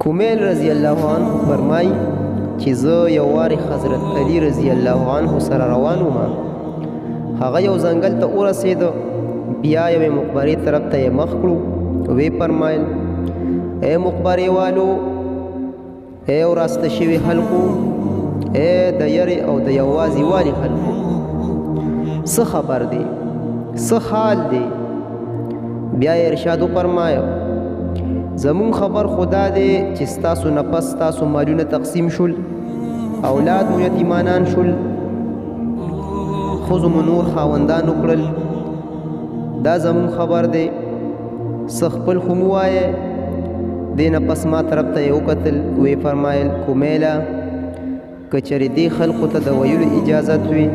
کمیل رضی الله عنه فرمای چې زه یو وارې حضرت علی رضی الله عنه سره روان وم. هغه یو ځنګل ته ورسېده، بیا یوې مقبرې طرف ته یې مخ کړو. وی فرمایل ای مقبرې والو، ای وراسته شوي خلکو، ای د یرې او د یوازې والي خلکو، څه خبر دی، څه حال دی؟ بیا یې ارشاد وفرمایه زمون خبر خدا دی چې ستاسو نه پس ستاسو مالونه تقسیم شول، اولاد مو یتیمانان شول، ښځو مو نور خاوندان وکړل. دا زمون خبر دی، څه خپل خو مو وایه. دې نه پس ما طرف ته یې وکتل، ویې فرمایل کومیله که چېرې دې خلقو ته د ویلو اجازت وي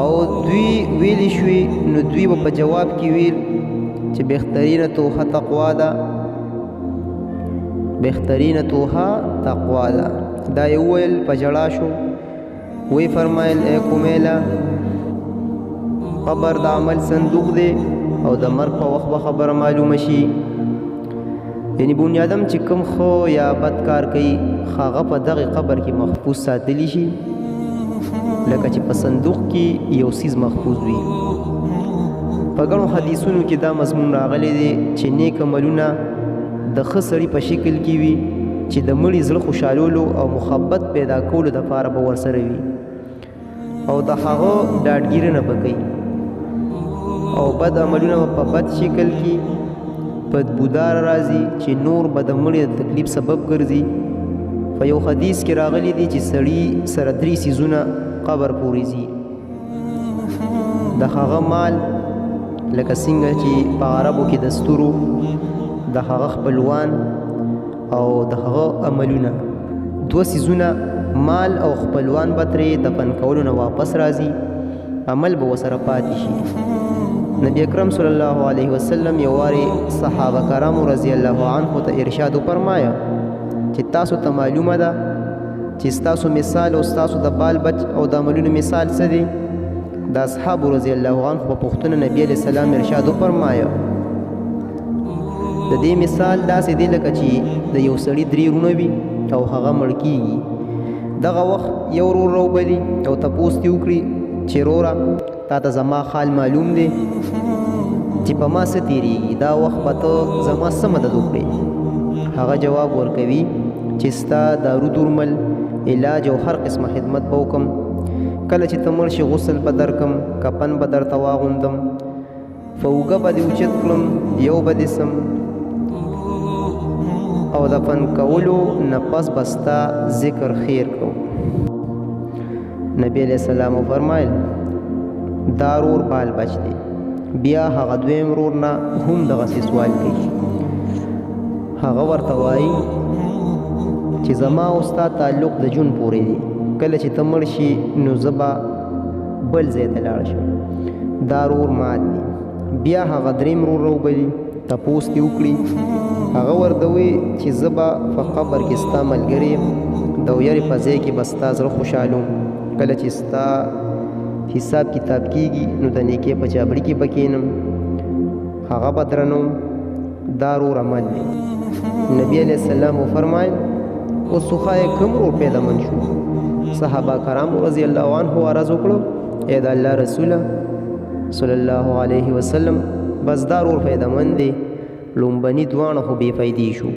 او دوی ویلی شوي، نو دوی به په جواب کې ویل چې بهترینه توحه تقوا ده، بهترینه توحه تقوا ده. دا یې وویل، په ژړا شو. وی فرمایل ای کومیله، قبر د عمل صندوق دی او د مرګ په وخت به خبره معلومه شي. یعنی بنیادم چې کوم خو یا بد کار کوي، هغه په دغه قبر کې محفوظ ساتلی شي، لکه چې په صندوق کې یو څیز محفوظ وي. په ګڼو حدیثونو کې دا مضمون راغلی دی چې نیک عملونه د ښه سړي په شکل کې وي چې د مړي زړه خوشحالولو او محبت پیدا کولو دپاره به ورسره وي، او د هغه ډاډګیرنه به کوي. او بد عملونه په بد شکل کې بدبودار راځي چې نور به د مړي د تکلیف سبب ګرځي. په یو حدیث کې راغلی دی چې سړي سره 3 څیزونه قبر پورې ځي: د هغه مال، لکه څنګه چې په عربو کې د ستورو، د هغه خپلوان او د هغه عملونه. 2 څیزونه مال او خپلوان به ترې دفن کولو نه واپس راځي، عمل به ورسره پاتې شي. نبی اکرم صلی الله علیه وسلم یو وارې صحابه کرامو رضی الله عنه ته ارشاد وفرمایه چې تاسو ته معلومه ده چې ستاسو مثال او ستاسو د بال بچ او د عملونو مثال څه دی؟ د اصحابو رضی الله عنه په پوښتنه نبی علیه السلام ارشاد وفرمایه د دې مثال داسې دی لکه چې د یو سړي 3 وروڼه وي او هغه مړ کېږي. دغه وخت یو ورور راوبلي او تپوس ترې وکړي چې وروره تا ته زما حال معلوم دی چې په ما څه تېرېږي، دا وخت به ته زما څه مدد وکړې؟ هغه جواب ورکوي چې ستا دارو درمل، علاج او هر قسمه خدمت به وکړم. کله چې ته مړ شي غسل به درکړم، کفن به درته واغوندم، فوګه به دې اوچت کړم، یو به دې سم، او دفن کولو نه پس به ستا ذکر خیر کوم. نبی علیہ السلام وفرمایل دا ورور بال بچ دی. بیا هغه دویم ورور نه هم دغسې سوال کوي. هغه ورته وایي چې زما او ستا تعلق د جون پورې دی، کله چې ته مړ شي نو زه به بل ځای ته لاړ شم. دا ورور مات دی. بیا هغه دریم ورور راوبلي، تپوس ترې وکړي. هغه ورته وایي چې زه به په قبر کې ستا ملګری یم، د یرې په ځای کې به ستا زړه خوشحالوم. کله چې ستا حساب کتاب کېږي نو د نیکۍ په چابړي کې به کښېنم، هغه به درنوم. دا ورور عمل دی. نبی علیہ السلام وفرمایل اوس خو ښایي کوم ورور پیدامن شو؟ صحابه کرامو رضی الله عنه عرض وکړو ای د الله رسوله صلی الله علیه وسلم، بس دا ورور پیدامن دی، لومبني دواړه خو بې فایدې شو.